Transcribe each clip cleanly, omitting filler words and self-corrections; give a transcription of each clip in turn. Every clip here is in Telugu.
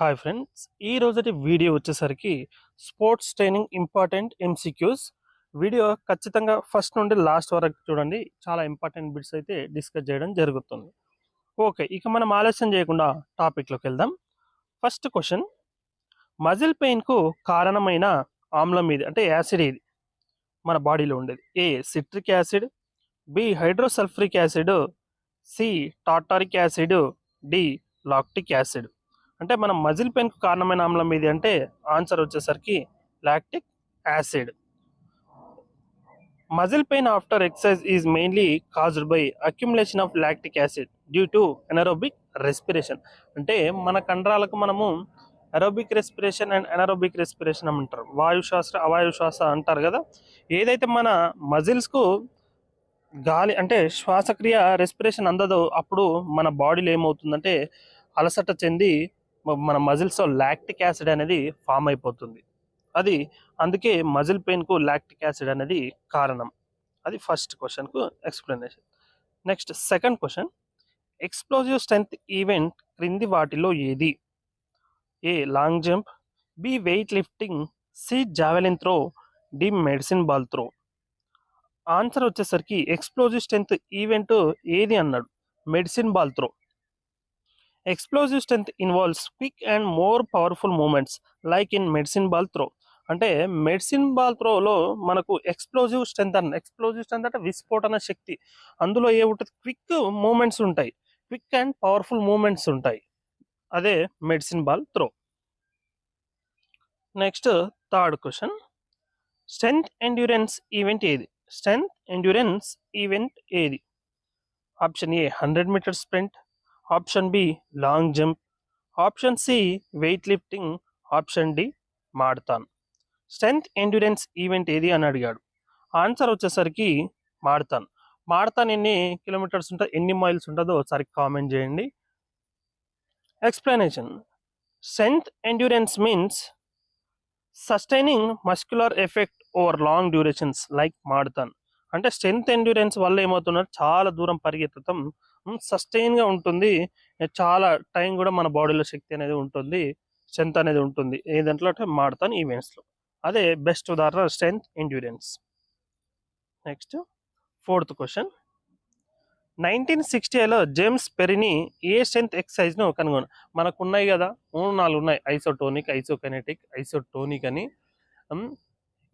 హాయ్ ఫ్రెండ్స్, ఈ రోజుటి వీడియో వచ్చేసరికి sports training important MCQs. Video ఖచ్చితంగా ఫస్ట్ నుండి లాస్ట్ వరకు చూడండి. చాలా ఇంపార్టెంట్ బిట్స్ అయితే డిస్కస్ చేయడం జరుగుతుంది. ఓకే, ఇక మనం ఆలస్యం చేయకుండా టాపిక్లోకి వెళ్దాం. ఫస్ట్ క్వశ్చన్, మజిల్ పెయిన్కు కారణమైన ఆమ్లం ఇది, అంటే యాసిడ్ ఇది మన బాడీలో ఉండేది. A citric acid, B hydrosulphuric acid, C tartaric acid, D lactic acid. అంటే మనం మజిల్ పెయిన్కు కారణమైన ఆమ్లం ఇది అంటే ఆన్సర్ వచ్చేసరికి lactic acid. Muscle pain after exercise is mainly caused by accumulation of lactic acid due to anaerobic respiration. అంటే మన కండరాలకు మనము aerobic respiration and anaerobic respiration అంటారు. వాయు శ్వాస అవాయు శ్వాస అంటారు కదా. ఏదైతే మన మజిల్స్కు గాలి అంటే శ్వాసక్రియ రెస్పిరేషన్ అందదో అప్పుడు మన బాడీలో ఏమవుతుందంటే అలసట చెంది మన మజిల్స్లో లాక్టిక్ యాసిడ్ అనేది ఫామ్ అయిపోతుంది. అది అందుకే మజిల్ పెయిన్కు లాక్టిక్ యాసిడ్ అనేది కారణం. అది ఫస్ట్ క్వశ్చన్కు explanation. Next second question, explosive strength event క్రింది వాటిలో ఏది? A long jump, B weight lifting, C javelin throw, D medicine ball throw. Answer వచ్చేసరికి ఎక్స్ప్లోజివ్ స్ట్రెంగ్త్ ఈవెంట్ ఏది అన్నాడు, medicine ball throw. Explosive strength involves quick and more powerful movements like in medicine ball throw. అంటే మెడిసిన్ బాల్ త్రోలో మనకు ఎక్స్ప్లోజివ్ స్ట్రెంగ్త్ అంటే విస్ఫోటన శక్తి. అందులో ఏముంటుంది, క్విక్ మూమెంట్స్ ఉంటాయి, క్విక్ అండ్ పవర్ఫుల్ మూమెంట్స్ ఉంటాయి. అదే medicine ball throw. Next third question, strength endurance event ఏది? స్ట్రెంగ్త్ ఎండ్యూరెన్స్ ఈవెంట్ ఏది? Option A 100 metre sprint, option B long jump, option C weight lifting, option D marathon. Strength endurance event ఏది అని అడిగాడు. ఆన్సర్ వచ్చేసరికి మారథాన్. మారథాన్ ఎన్ని కిలోమీటర్స్ ఉంటుంది, ఎన్ని మైల్స్ ఉంటుందో ఒకసారి కామెంట్ చేయండి. Explanation, strength endurance means sustaining muscular effect over long durations like marathon. అంటే స్ట్రెంగ్త్ ఎండ్యూరెన్స్ వల్ల ఏమవుతున్నారు, చాలా దూరం పరిగెత్తడం సస్టైన్గా ఉంటుంది, చాలా టైం కూడా మన బాడీలో శక్తి అనేది ఉంటుంది, స్ట్రెంగ్త్ అనేది ఉంటుంది. ఏ దాంట్లో అంటే మారథాన్ ఈవెంట్స్లో. అదే బెస్ట్ ఉదాహరణ strength endurance. Next fourth question, 1960లో జేమ్స్ పెరిని ఏ స్ట్రెంగ్త్ ఎక్సర్సైజ్ను కనుగొన్నాడు? మనకు ఉన్నాయి కదా, 3-4 ఉన్నాయి, ఐసోటోనిక్, ఐసోకైనెటిక్, ఐసోటోనిక్ అని.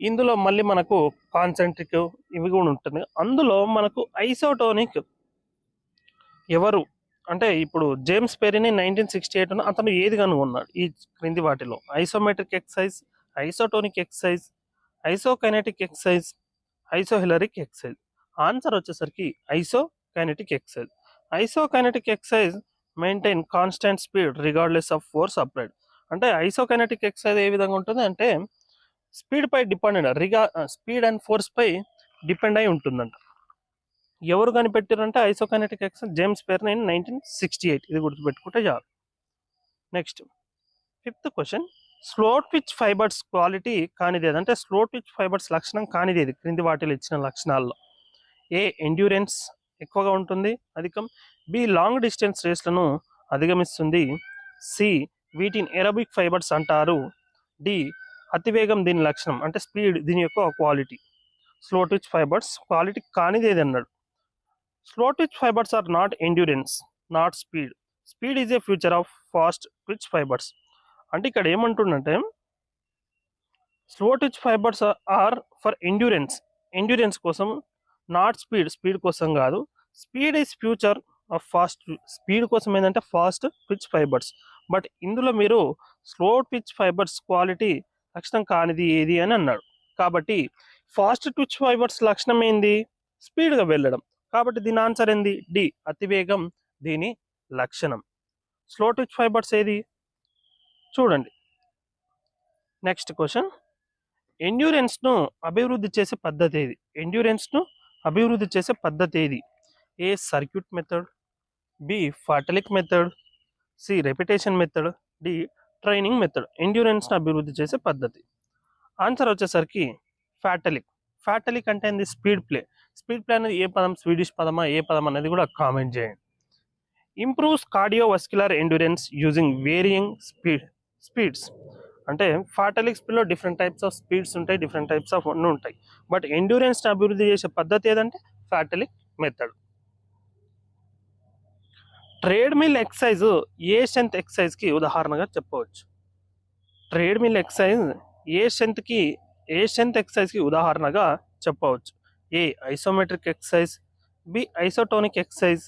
ఇందులో మళ్ళీ మనకు కాన్సెంట్రిక్ ఇవి కూడా ఉంటుంది. అందులో మనకు ఐసోటోనిక్ ఎవరు అంటే ఇప్పుడు జేమ్స్ పెరిని 1968 అతను ఏది కనుగొన్నాడు ఈ క్రింది వాటిలో? Isometric exercise, isotonic exercise, isokinetic exercise, isohilaric exercise. Answer వచ్చేసరికి isokinetic exercise. Isokinetic exercise maintain constant speed regardless of force applied. అంటే ఐసోకైనెటిక్ ఎక్సర్సైజ్ ఏ విధంగా ఉంటుంది అంటే స్పీడ్ పై డిపెండెంట్, స్పీడ్ అండ్ ఫోర్స్ పై డిపెండ్ అయి ఉంటుందంట. ఎవరు కనిపెట్టారంటే ఐసోకైనెటిక్ ఎక్సర్సైజ్ జేమ్స్ పెరిని 1968. ఇది గుర్తుపెట్టుకుంటే చాలు. Next fifth question, slow twitch fibres quality కానిదేది? అంటే స్లో ట్విచ్ ఫైబర్స్ లక్షణం కానిదేది క్రింది వాటిలో ఇచ్చిన లక్షణాల్లో? ఏ ఎండ్యూరెన్స్ ఎక్కువగా ఉంటుంది, అధికం, బి లాంగ్ డిస్టెన్స్ రేస్లను అధిగమిస్తుంది, సి వీటిని ఎరోబిక్ ఫైబర్స్ అంటారు, డి అతివేగం దీని లక్షణం అంటే స్పీడ్ దీని యొక్క quality. Slow twitch fibres quality కానిదేది అన్నాడు. Slow twitch fibres are not endurance, not speed. Speed is a future of fast twitch fibres. అంటే ఇక్కడ ఏమంటుండంటే slow twitch fibres are for endurance కోసం, నాట్ స్పీడ్ కోసం కాదు. Speed is future of fast, speed కోసం ఏంటంటే ఫాస్ట్ ట్విచ్ ఫైబర్స్. బట్ ఇందులో మీరు స్లో ట్విచ్ ఫైబర్స్ క్వాలిటీ లక్షణం కానిది ఏది అని అన్నాడు. కాబట్టి ఫాస్ట్ ట్విచ్ ఫైబర్స్ లక్షణం ఏంది, స్పీడ్గా వెళ్ళడం. కాబట్టి దీని ఆన్సర్ ఏంది, డి అతివేగం దీని లక్షణం. స్లో ట్విచ్ ఫైబర్స్ ఏది చూడండి. నెక్స్ట్ క్వశ్చన్, ఎండ్యూరెన్స్ను అభివృద్ధి చేసే పద్ధతి ఏది? ఎండ్యూరెన్స్ను అభివృద్ధి చేసే పద్ధతి ఏది? A circuit method, B fartlek method, C repetition method, D training method. ఎండ్యూరెన్స్ను అభివృద్ధి చేసే పద్ధతి ఆన్సర్ వచ్చేసరికి ఫాటలిక్. ఫాటలిక్ అంటే ఏంది, స్పీడ్ ప్లే అనేది ఏ పదం, స్వీడిష్ పదమా ఏ పదం అనేది కూడా కామెంట్ చేయండి. Improves cardiovascular endurance using varying speeds. అంటే ఫాటలిక్ స్పీడ్లో డిఫరెంట్ టైప్స్ ఆఫ్ స్పీడ్స్ ఉంటాయి, డిఫరెంట్ టైప్స్ ఆఫ్ అన్నీ ఉంటాయి. బట్ ఎండ్యూరెన్స్ని అభివృద్ధి చేసే పద్ధతి ఏదంటే ఫాటలిక్ మెథడ్. ట్రేడ్మిల్ ఎక్సర్సైజ్ ఏ స్ట్రెంత్ ఎక్సర్సైజ్కి ఉదాహరణగా చెప్పవచ్చు. ట్రేడ్మిల్ ఎక్సర్సైజ్ ఏ స్ట్రెంత్ ఎక్సర్సైజ్కి ఉదాహరణగా చెప్పవచ్చు. A isometric exercise, B isotonic exercise,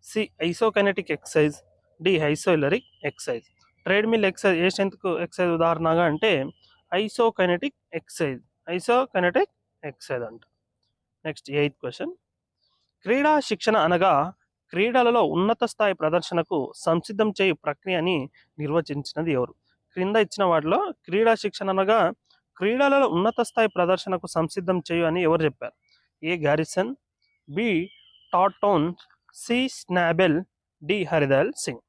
C isokinetic exercise, D isohilaric exercise. Treadmill exercise ఏ స్ట్రెంత్ ఎక్సర్సైజ్ ఉదాహరణగా అంటే ఐసోకైనెటిక్ ఎక్సర్సైజ్ అంట. Next 8th question. క్రీడా శిక్షణ అనగా క్రీడలలో ఉన్నత స్థాయి ప్రదర్శనకు సంసిద్ధం చేయు ప్రక్రియని నిర్వచించినది ఎవరు? క్రింద ఇచ్చిన వాటిలో క్రీడా శిక్షణ అనగా క్రీడలలో ఉన్నత స్థాయి ప్రదర్శనకు సంసిద్ధం చేయు అని ఎవరు చెప్పారు? A Garrison, B Tatone, C Schnabel, D Hardayal Singh.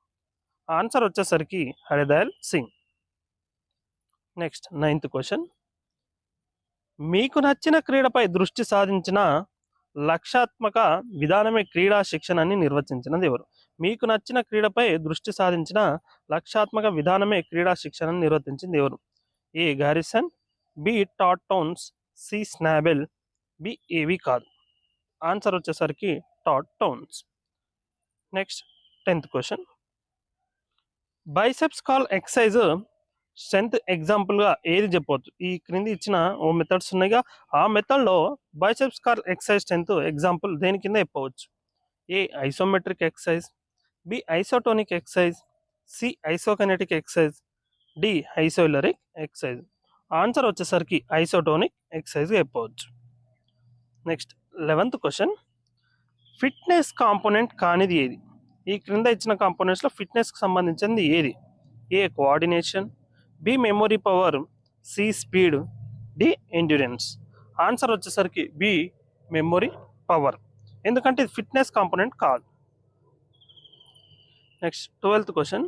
Answer వచ్చేసరికి Hardayal Singh. Next 9th question. మీకు నచ్చిన క్రీడపై దృష్టి సాధించిన లక్ష్యాత్మక విధానమే క్రీడా శిక్షణ అని నిర్వచించినది ఎవరు? మీకు నచ్చిన క్రీడపై దృష్టి సాధించిన లక్ష్యాత్మక విధానమే క్రీడా శిక్షణ అని నిర్వచించింది ఎవరు? A Garrison, B Tatones, C Schnabel, B ఏవి కాదు. ఆన్సర్ వచ్చేసరికి Tatones. Next 10th question. Biceps curl exercise strength ఎగ్జాంపుల్గా ఏది చెప్పవచ్చు? ఈ క్రింది ఇచ్చిన ఓ మెథడ్స్ ఉన్నాయిగా, ఆ మెథడ్లో biceps curl exercise strength example దేని కింద చెప్పవచ్చు? A isometric exercise, B isotonic exercise, C isokinetic exercise, D isohilaric exercise. Answer వచ్చేసరికి ఐసోటోనిక్ ఎక్సర్సైజ్ చెప్పవచ్చు. Next 11th question. Fitness component కానిది ఏది? ఈ క్రింద ఇచ్చిన కాంపోనెంట్స్లో ఫిట్నెస్కి సంబంధించింది ఏది? A coordination, B memory power, C speed, D endurance. Answer వచ్చేసరికి బి మెమొరీ పవర్, ఎందుకంటే ఇది ఫిట్నెస్ కాంపోనెంట్ కాదు. Next 12th question.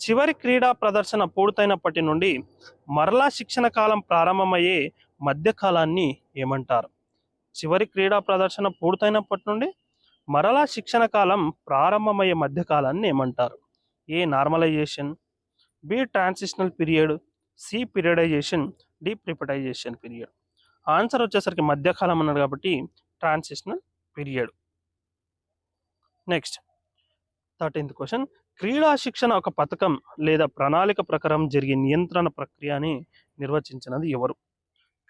చివరి క్రీడా ప్రదర్శన పూర్తయినప్పటి నుండి మరలా శిక్షణ కాలం ప్రారంభమయ్యే మధ్యకాలాన్ని ఏమంటారు? చివరి క్రీడా ప్రదర్శన పూర్తయినప్పటి నుండి మరలా శిక్షణ కాలం ప్రారంభమయ్యే మధ్యకాలాన్ని ఏమంటారు? A normalization, B transitional period, C periodization, D prepatization period. Answer వచ్చేసరికి మధ్యకాలం అన్నాడు కాబట్టి transitional period. Next 13th question. క్రీడా శిక్షణ ఒక పథకం లేదా ప్రణాళిక ప్రకారం జరిగే నియంత్రణ ప్రక్రియని నిర్వచించినది ఎవరు?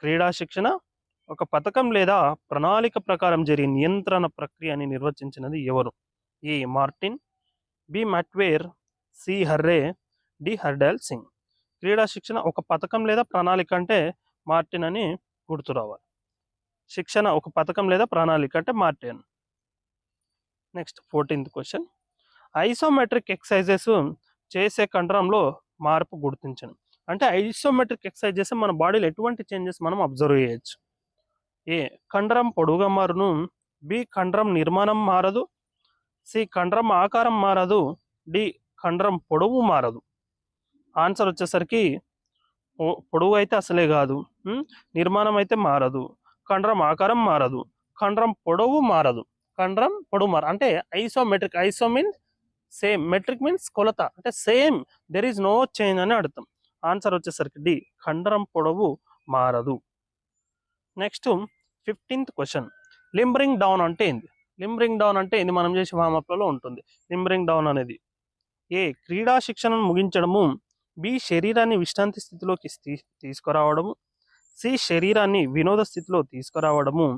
క్రీడా శిక్షణ ఒక పథకం లేదా ప్రణాళిక ప్రకారం జరిగే నియంత్రణ ప్రక్రియని నిర్వచించినది ఎవరు? A Martin, B Matveyev, C Harre, D Hardayal Singh. క్రీడా శిక్షణ ఒక పథకం లేదా ప్రణాళిక అంటే మార్టిన్ అని గుర్తు రావాలి. శిక్షణ ఒక పథకం లేదా ప్రణాళిక అంటే Martin. Next 14th question. Isometric exercises చేసే కండరంలో మార్పు గుర్తించండి. అంటే ఐసోమెట్రిక్ ఎక్సర్సైజ్ చేస్తే మన బాడీలో ఎటువంటి చేంజెస్ మనం అబ్జర్వ్ చేయొచ్చు? ఏ కండరం పొడుగా మారును, బి కండరం నిర్మాణం మారదు, సి కండరం ఆకారం మారదు, డి కండరం పొడవు మారదు. ఆన్సర్ వచ్చేసరికి పొడవు అయితే అసలే కాదు, నిర్మాణం అయితే మారదు, కండరం ఆకారం మారదు, కండరం పొడవు మారదు. కండరం పొడవు అంటే isometric. Iso means same, metric means కొలత, అంటే same, there is no change అని అర్థం. ఆన్సర్ వచ్చేసరికి డి కండరం పొడవు మారదు. Next 15th question. లింబరింగ్ డౌన్ అంటే ఏంది? లింబరింగ్ డౌన్ అంటే ఇది మనం చేసే వామప్లలో ఉంటుంది. లింబరింగ్ డౌన్ అనేది ఏ క్రీడా శిక్షణను ముగించడము, బి శరీరాన్ని విశ్రాంతి స్థితిలోకి తీసుకురావడము, సి శరీరాన్ని వినోద స్థితిలో తీసుకురావడము,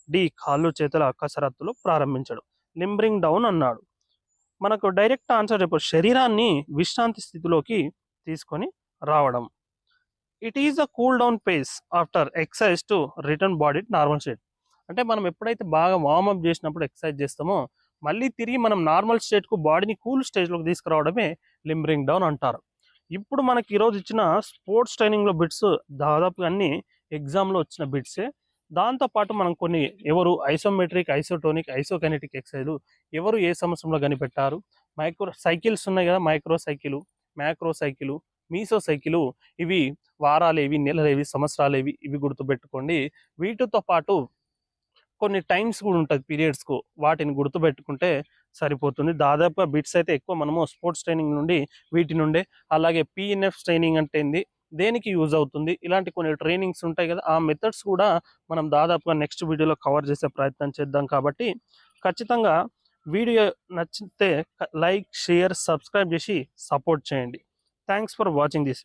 డి కాళ్ళు చేతుల కసరత్తులు ప్రారంభించడం. లింబరింగ్ డౌన్ అన్నాడు. మనకు డైరెక్ట్ ఆన్సర్ చెప్పు, శరీరాన్ని విశ్రాంతి స్థితిలోకి తీసుకొని రావడం. It is a cool down phase after exercise to return body normal state. అంటే మనం ఎప్పుడైతే బాగా వార్మప్ చేసినప్పుడు ఎక్సర్సైజ్ చేస్తామో మళ్ళీ తిరిగి మనం నార్మల్ స్టేట్కు బాడీని కూల్ స్టేజ్లోకి తీసుకురావడమే లింబరింగ్ డౌన్ అంటారు. ఇప్పుడు మనకి ఈరోజు ఇచ్చిన స్పోర్ట్స్ ట్రైనింగ్లో బిట్స్ దాదాపుగా అన్ని ఎగ్జామ్లో వచ్చిన బిట్సే. దాంతోపాటు మనం కొన్ని ఎవరు ఐసోమెట్రిక్, ఐసోటోనిక్, ఐసోకైనెటిక్ ఎక్సర్సైజ్ ఎవరు ఏ సంవత్సరంలో కనిపెట్టారు, మైక్రో సైకిల్స్ ఉన్నాయి కదా, micro cycle, macro cycle, meso cycle, ఇవి వారాలేవి, నెలలేవి, సంవత్సరాలేవి, ఇవి గుర్తుపెట్టుకోండి. వీటితో పాటు కొన్ని టైమ్స్ కూడా ఉంటుంది పీరియడ్స్కు, వాటిని గుర్తుపెట్టుకుంటే సరిపోతుంది. దాదాపుగా బిట్స్ అయితే ఎక్కువ మనము స్పోర్ట్స్ ట్రైనింగ్ నుండి వీటి నుండే, అలాగే పిఎన్ఎఫ్ ట్రైనింగ్ అంటే ఏంది, దేనికి యూజ్ అవుతుంది, ఇలాంటి కొన్ని ట్రైనింగ్స్ ఉంటాయి కదా, ఆ మెథడ్స్ కూడా మనం దాదాపుగా నెక్స్ట్ వీడియోలో కవర్ చేసే ప్రయత్నం చేద్దాం. కాబట్టి ఖచ్చితంగా వీడియో నచ్చితే లైక్, షేర్, సబ్స్క్రైబ్ చేసి సపోర్ట్ చేయండి. Thanks for watching this.